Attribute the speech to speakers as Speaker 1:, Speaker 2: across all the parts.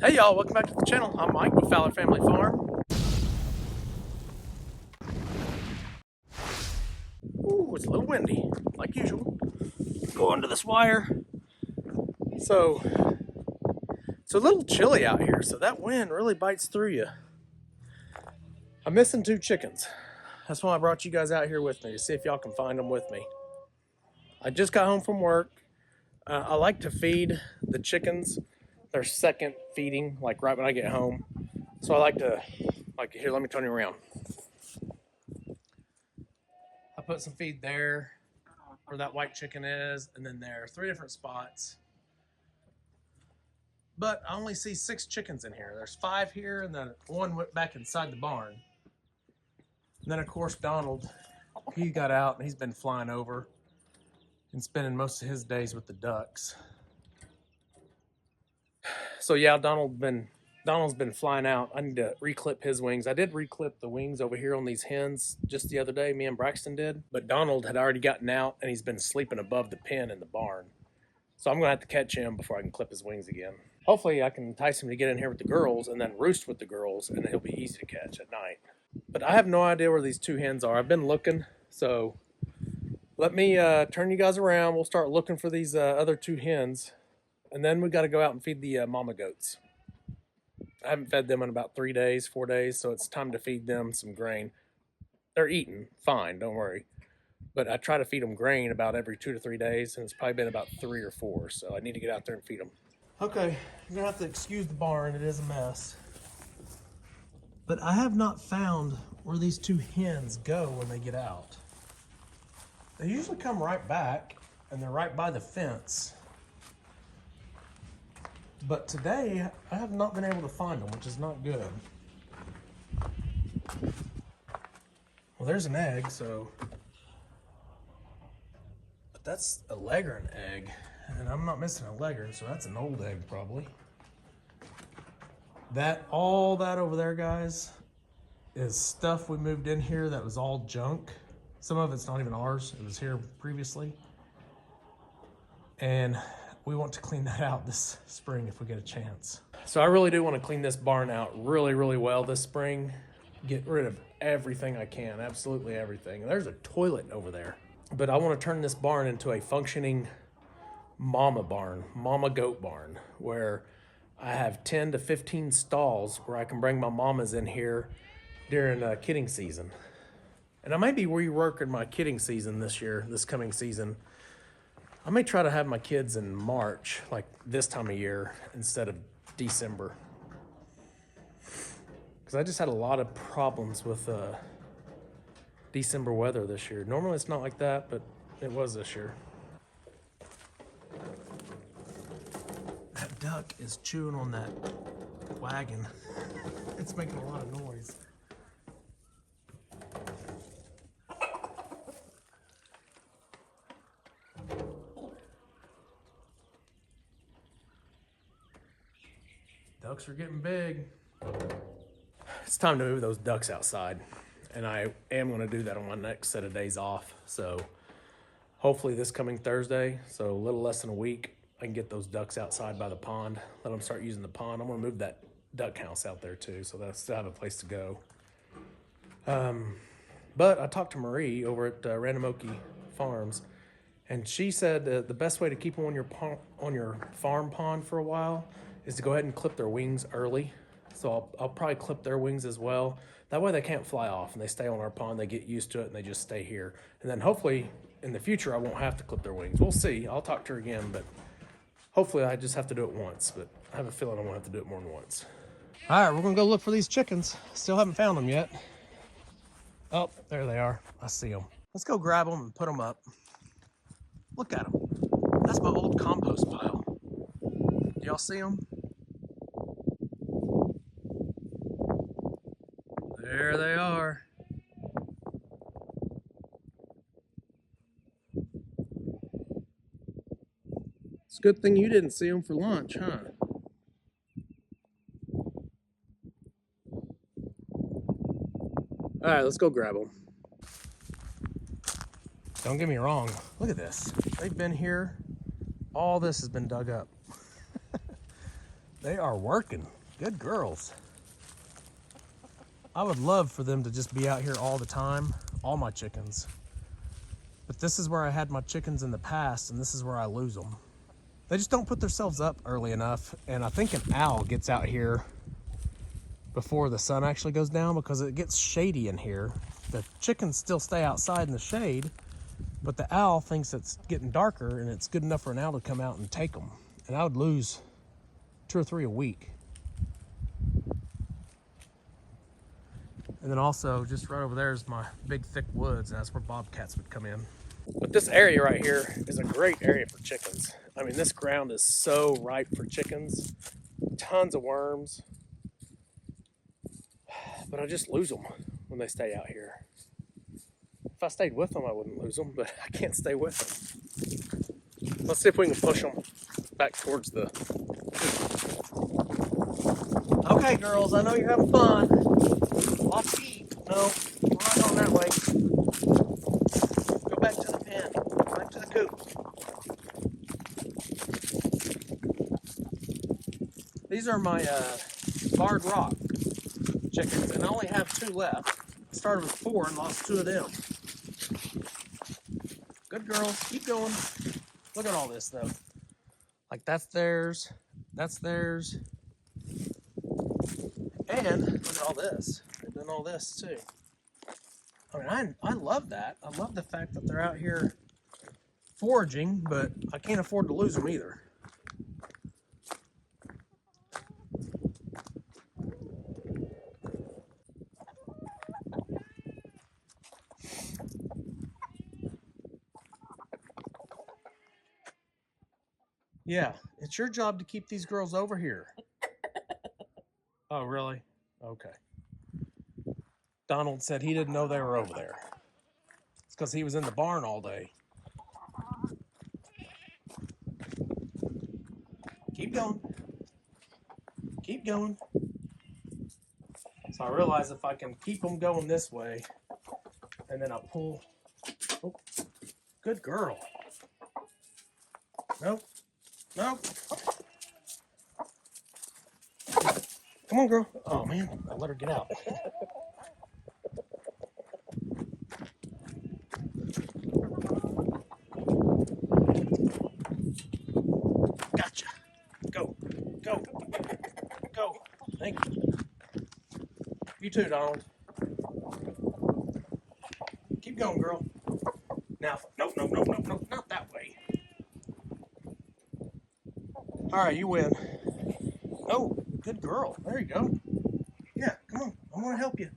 Speaker 1: Hey y'all, welcome back to the channel. I'm Mike with Fowler Family Farm. Ooh, it's a little windy, like usual. Go under this wire. So, it's a little chilly out here, so that wind really bites through you. I'm missing 2 chickens. That's why I brought you guys out here with me, to see if y'all can find them with me. I just got home from work. I like to feed the chickens their second feeding, like right when I get home. So I like to, here, let me turn you around. I put some feed there where that white chicken is, and then there. 3 different spots. But I only see 6 chickens in here. There's 5 here, and then 1 went back inside the barn. And then, of course, Donald, he got out, and he's been flying over and spending most of his days with the ducks. So, yeah, Donald's been flying out. I need to reclip his wings. I did reclip the wings over here on these hens just the other day. Me and Braxton did. But Donald had already gotten out, and he's been sleeping above the pen in the barn. So I'm going to have to catch him before I can clip his wings again. Hopefully I can entice him to get in here with the girls and then roost with the girls, and he'll be easy to catch at night. But I have no idea where these 2 hens are. I've been looking, so let me turn you guys around. We'll start looking for these other 2 hens, and then we got to go out and feed the mama goats. I haven't fed them in about 3 days, 4 days, so it's time to feed them some grain. They're eating fine, don't worry. But I try to feed them grain about every 2 to 3 days, and it's probably been about 3 or 4, so I need to get out there and feed them. Okay, you're gonna have to excuse the barn, it is a mess. But I have not found where these 2 hens go when they get out. They usually come right back, and they're right by the fence. But today, I have not been able to find them, which is not good. Well, there's an egg, so... But that's a leghorn egg, and I'm not missing a leghorn, so that's an old egg probably. All that over there, guys, is stuff we moved in here that was all junk. Some of it's not even ours. It was here previously. And we want to clean that out this spring if we get a chance. So I really do want to clean this barn out really, really well this spring. Get rid of everything I can, absolutely everything. And there's a toilet over there. But I want to turn this barn into a functioning mama goat barn, where I have 10 to 15 stalls where I can bring my mamas in here during kidding season. And I may be reworking my kidding season this coming season. I may try to have my kids in March, like this time of year, instead of December. Because I just had a lot of problems with December weather this year. Normally it's not like that, but it was this year. That duck is chewing on that wagon. It's making a lot of noise. Ducks are getting big. It's time to move those ducks outside. And I am going to do that on my next set of days off. So hopefully this coming Thursday, so a little less than a week, I can get those ducks outside by the pond. Let them start using the pond. I'm going to move that duck house out there too, so they'll still have a place to go. But I talked to Marie over at Randomoki Farms, and she said the best way to keep them on your farm pond for a while is to go ahead and clip their wings early. So I'll probably clip their wings as well. That way they can't fly off and they stay on our pond, they get used to it, and they just stay here. And then hopefully in the future I won't have to clip their wings. We'll see. I'll talk to her again, but hopefully I just have to do it once. But I have a feeling I won't have to do it more than once. All right, we're gonna go look for these chickens. Still haven't found them yet. Oh, there they are. I see them. Let's go grab them and put them up. Look at them. That's my old compost pile. Do y'all see them? There they are. It's a good thing you didn't see them for lunch, huh? All right, let's go grab them. Don't get me wrong. Look at this. They've been here. All this has been dug up. They are working. Good girls. I would love for them to just be out here all the time, all my chickens. But this is where I had my chickens in the past, and this is where I lose them. They just don't put themselves up early enough, and I think an owl gets out here before the sun actually goes down because it gets shady in here. The chickens still stay outside in the shade, but the owl thinks it's getting darker and it's good enough for an owl to come out and take them. And I would lose 2 or 3 a week. And then also just right over there is my big thick woods, and that's where bobcats would come in. But this area right here is a great area for chickens. I mean, this ground is so ripe for chickens. Tons of worms. But I just lose them when they stay out here. If I stayed with them, I wouldn't lose them, but I can't stay with them. Let's see if we can push them back towards the... Okay, girls, I know you're having fun. Off to eat. No, we're not going that way. Go back to the pen. Back to the coop. These are my barred rock chickens, and I only have 2 left. I started with 4 and lost 2 of them. Good girls, keep going. Look at all this though. Like that's theirs, that's theirs. And look at all this. They've done all this too. I mean, I love that. I love the fact that they're out here foraging, but I can't afford to lose them either. Yeah, it's your job to keep these girls over here. Oh, really? Okay. Donald said he didn't know they were over there. It's because he was in the barn all day. Keep going. Keep going. So I realize if I can keep them going this way, and then I'll pull. Oh, good girl. Nope. No. Come on, girl. Oh, man. I let her get out. Gotcha. Go. Go. Go. Thank you. You too, Donald. Keep going, girl. Now, nope, not that way. All right, you win. Oh, good girl. There you go. Yeah, come on. I want to help you.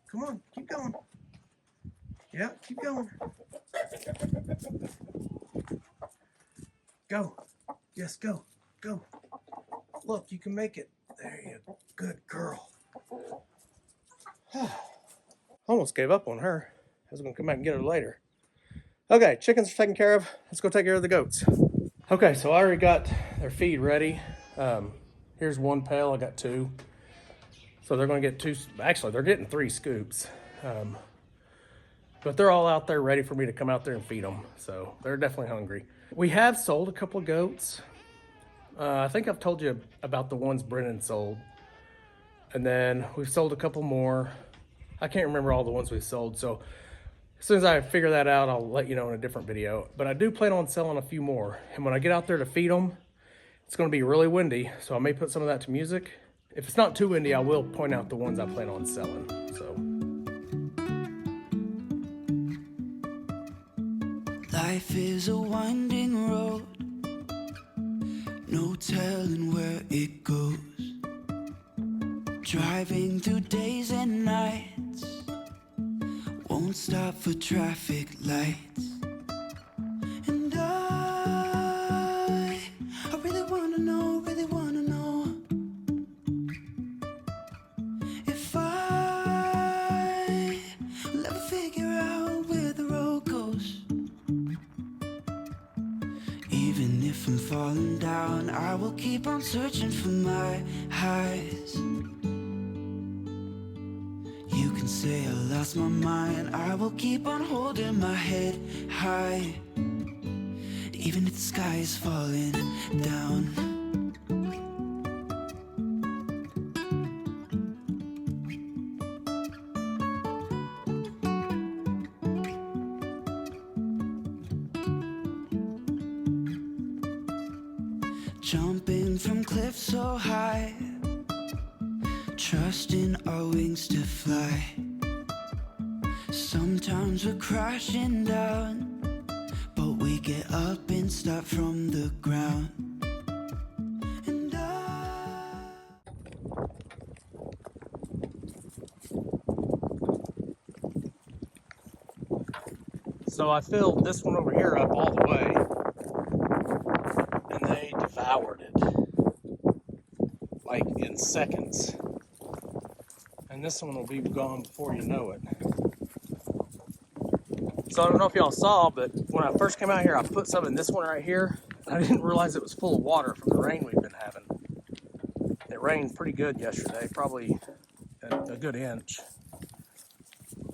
Speaker 1: Come on, keep going. Yeah, keep going. Go. Yes, go. Go. Look, you can make it. There you go. Good girl. Almost gave up on her. I was going to come back and get her later. Okay, chickens are taken care of. Let's go take care of the goats. Okay, so I already got their feed ready. Here's 1 pail. I got 2. So they're going to get 2. Actually, they're getting 3 scoops. But they're all out there ready for me to come out there and feed them. So they're definitely hungry. We have sold a couple of goats. I think I've told you about the ones Brennan sold. And then we've sold a couple more. I can't remember all the ones we've sold. So as soon as I figure that out, I'll let you know in a different video. But I do plan on selling a few more. And when I get out there to feed them, it's going to be really windy. So I may put some of that to music. If it's not too windy, I will point out the ones I plan on selling. So.
Speaker 2: Life is a winding road, no telling where it goes. Driving through days and nights, won't stop for traffic lights. And I really wanna know if I will ever figure out where the road goes. Even if I'm falling down, I will keep on searching for my highs. You can say I lost my mind, I will keep on holding my head high. Even if the sky is falling down. jumping from cliffs so high, trusting our wings to fly. Sometimes we're crashing down, but we get up and start from the ground. And
Speaker 1: So I filled this one over here up all the way, and they devoured it, like in seconds. And this one will be gone before you know it. So I don't know if y'all saw, but when I first came out here, I put some in this one right here. I didn't realize it was full of water from the rain we've been having. It rained pretty good yesterday, probably a good inch.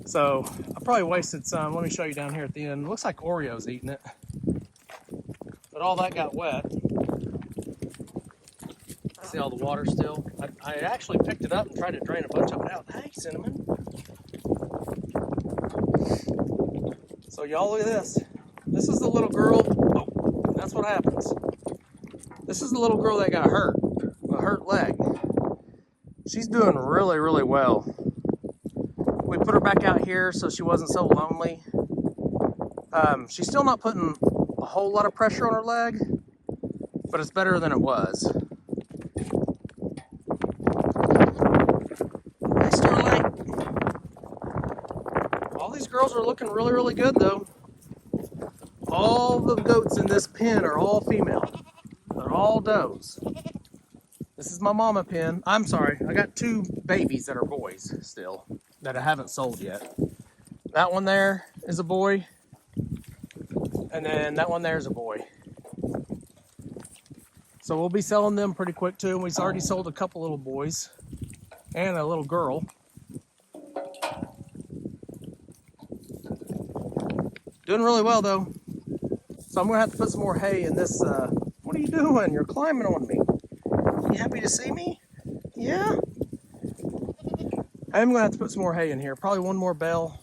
Speaker 1: So I probably wasted some. Let me show you down here at the end. It looks like Oreo's eating it. But all that got wet. See all the water still? I actually picked it up and tried to drain a bunch of it out. Hey, Cinnamon. So y'all look at this. This is the little girl. Oh, that's what happens. This is the little girl that got hurt. A hurt leg. She's doing really, really well. We put her back out here so she wasn't so lonely. She's still not putting a whole lot of pressure on her leg, but it's better than it was. Hey, Starlight. All these girls are looking really, really good, though. All the goats in this pen are all female. They're all does. This is my mama pen. I'm sorry, I got two babies that are boys still that I haven't sold yet. That one there is a boy, and then that one there is a boy. So we'll be selling them pretty quick too. We've already sold a couple little boys and a little girl. Doing really well though. So I'm gonna have to put some more hay in this. What are you doing? You're climbing on me. You happy to see me? Yeah? I'm gonna have to put some more hay in here. Probably one more bale.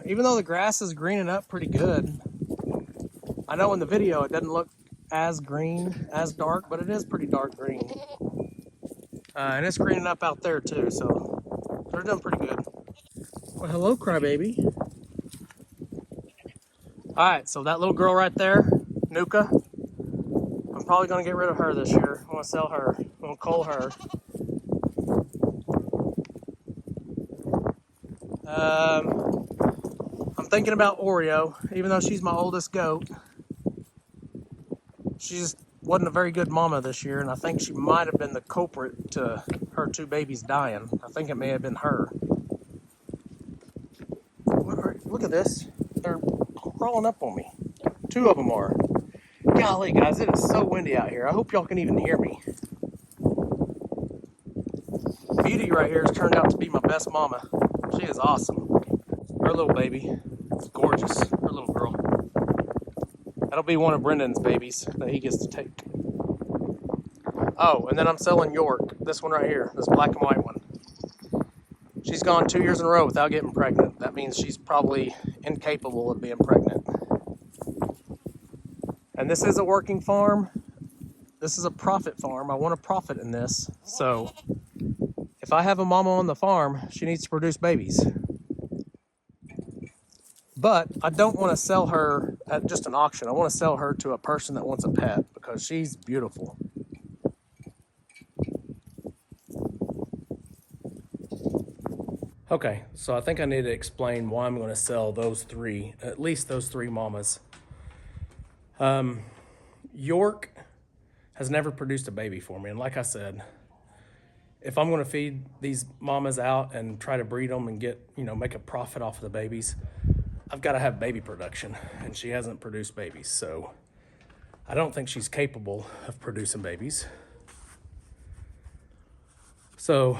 Speaker 1: Even though the grass is greening up pretty good. I know in the video it doesn't look as green, as dark, but it is pretty dark green. And it's greening up out there too, so they're doing pretty good. Well, hello, crybaby. Alright, so that little girl right there, Nuka, I'm probably going to get rid of her this year. I'm going to sell her. I'm going to cull her. I'm thinking about Oreo, even though she's my oldest goat. She just wasn't a very good mama this year, and I think she might have been the culprit to her two babies dying. I think it may have been her. Look at this. They're crawling up on me. Two of them are. Golly, guys, it is so windy out here. I hope y'all can even hear me. Beauty right here has turned out to be my best mama. She is awesome. Her little baby is gorgeous. Her little girl. That'll be one of Brendan's babies that he gets to take. Oh, and then I'm selling York. This one right here. This black and white one. She's gone 2 years in a row without getting pregnant. That means she's probably incapable of being pregnant. And this is a working farm. This is a profit farm. I want to profit in this. So if I have a mama on the farm, she needs to produce babies. But I don't want to sell her at just an auction. I want to sell her to a person that wants a pet because she's beautiful. Okay, so I think I need to explain why I'm going to sell those three, at least those three mamas. York has never produced a baby for me. And like I said, if I'm going to feed these mamas out and try to breed them and get, make a profit off of the babies, I've got to have baby production. And she hasn't produced babies. So I don't think she's capable of producing babies. So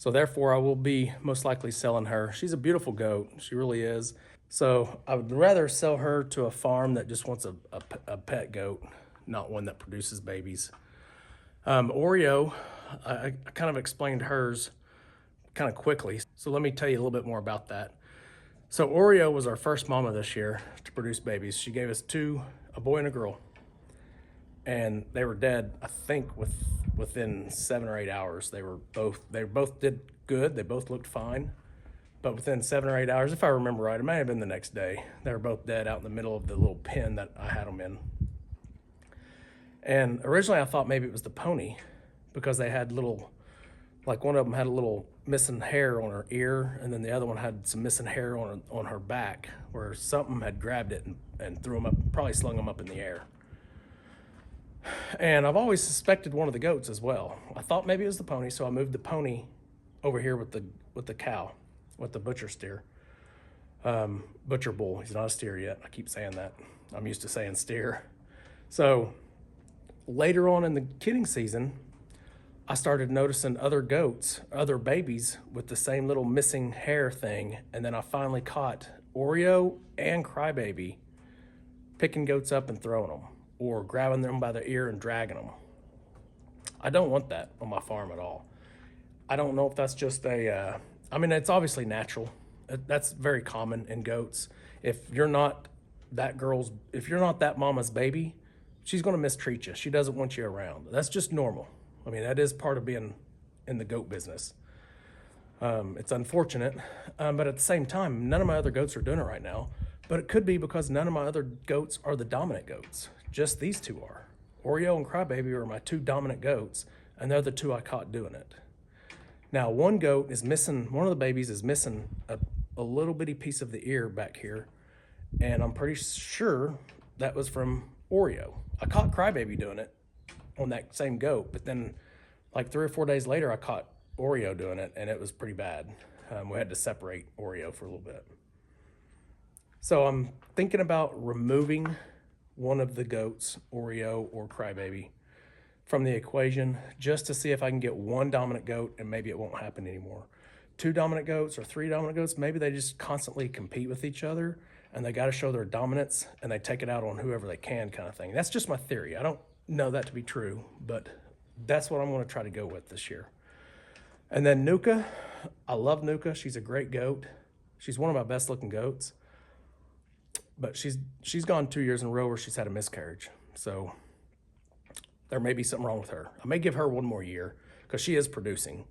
Speaker 1: therefore I will be most likely selling her. She's a beautiful goat. She really is. So I would rather sell her to a farm that just wants a pet goat, not one that produces babies. Oreo, I kind of explained hers kind of quickly. So let me tell you a little bit more about that. So Oreo was our first mama this year to produce babies. She gave us two, a boy and a girl. and they were dead. I think within 7 or 8 hours. They both did good. They both looked fine, but within 7 or 8 hours, if I remember right, it may have been the next day, they were both dead out in the middle of the little pen that I had them in. And originally I thought maybe it was the pony, because they had little, like one of them had a little missing hair on her ear, and then the other one had some missing hair on her back, where something had grabbed it and threw them up, probably slung them up in the air. And I've always suspected one of the goats as well. I thought maybe it was the pony, so I moved the pony over here with the cow, with the butcher steer. Butcher bull. He's not a steer yet. I keep saying that. I'm used to saying steer. So later on in the kidding season, I started noticing other goats, other babies with the same little missing hair thing. And then I finally caught Oreo and Crybaby picking goats up and throwing them, or grabbing them by the ear and dragging them. I don't want that on my farm at all. I don't know if that's just I mean, it's obviously natural. That's very common in goats. If you're not that mama's baby, she's gonna mistreat you. She doesn't want you around. That's just normal. I mean, that is part of being in the goat business. It's unfortunate, but at the same time, none of my other goats are doing it right now. But it could be because none of my other goats are the dominant goats. Just these two are. Oreo and Crybaby are my two dominant goats, and they're the two I caught doing it. Now, one goat is missing, one of the babies is missing a little bitty piece of the ear back here, and I'm pretty sure that was from Oreo. I caught Crybaby doing it on that same goat, but then like 3 or 4 days later, I caught Oreo doing it, and it was pretty bad. We had to separate Oreo for a little bit. So I'm thinking about removing one of the goats, Oreo or Crybaby, from the equation, just to see if I can get one dominant goat, and maybe it won't happen anymore. 2 dominant goats or 3 dominant goats, maybe they just constantly compete with each other, and they got to show their dominance, and they take it out on whoever they can, kind of thing. That's just my theory. I don't know that to be true, but that's what I'm going to try to go with this year. And then Nuka, I love Nuka. She's a great goat. She's one of my best looking goats, but she's gone 2 years in a row where she's had a miscarriage. So there may be something wrong with her. I may give her one more year, because she is producing,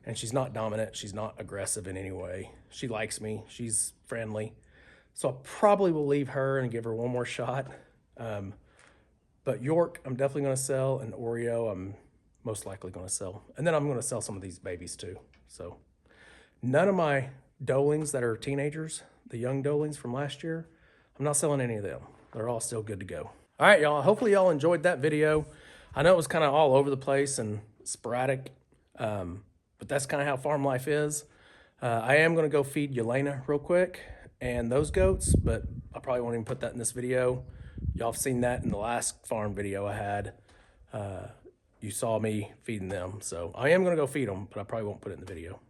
Speaker 1: and she's not dominant. She's not aggressive in any way. She likes me. She's friendly. So I probably will leave her and give her one more shot. But York, I'm definitely going to sell, and Oreo, I'm most likely going to sell. And then I'm going to sell some of these babies too. So none of my Dolings that are teenagers, the young Dolings from last year, I'm not selling any of them. They're all still good to go. All right, y'all. Hopefully y'all enjoyed that video. I know it was kind of all over the place and sporadic, but that's kind of how farm life is. I am going to go feed Yelena real quick and those goats, but I probably won't even put that in this video. Y'all have seen that in the last farm video I had. You saw me feeding them, so I am going to go feed them, but I probably won't put it in the video.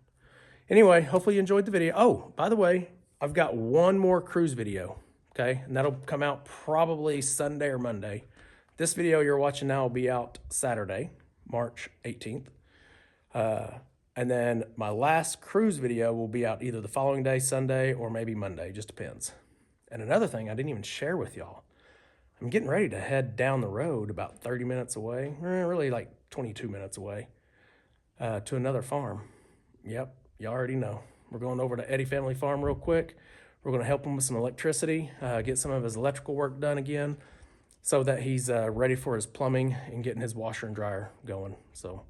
Speaker 1: Anyway, hopefully you enjoyed the video. Oh, by the way, I've got one more cruise video, okay? And that'll come out probably Sunday or Monday. This video you're watching now will be out Saturday, March 18th. And then my last cruise video will be out either the following day, Sunday, or maybe Monday, just depends. And another thing I didn't even share with y'all, I'm getting ready to head down the road about 30 minutes away, really like 22 minutes away, to another farm. Yep, you already know. We're going over to Eddie Family Farm real quick. We're going to help him with some electricity, get some of his electrical work done again, so that he's ready for his plumbing and getting his washer and dryer going. So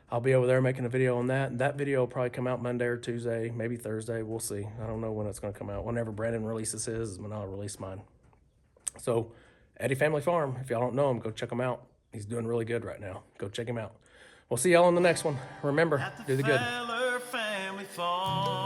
Speaker 1: I'll be over there making a video on that. That video will probably come out Monday or Tuesday, maybe Thursday. We'll see. I don't know when it's going to come out. Whenever Brandon releases his is when I'll release mine. So Eddie Family Farm, if y'all don't know him, go check him out. He's doing really good right now. Go check him out. We'll see y'all on the next one. Remember, do the good.
Speaker 3: Fowler Family Farm.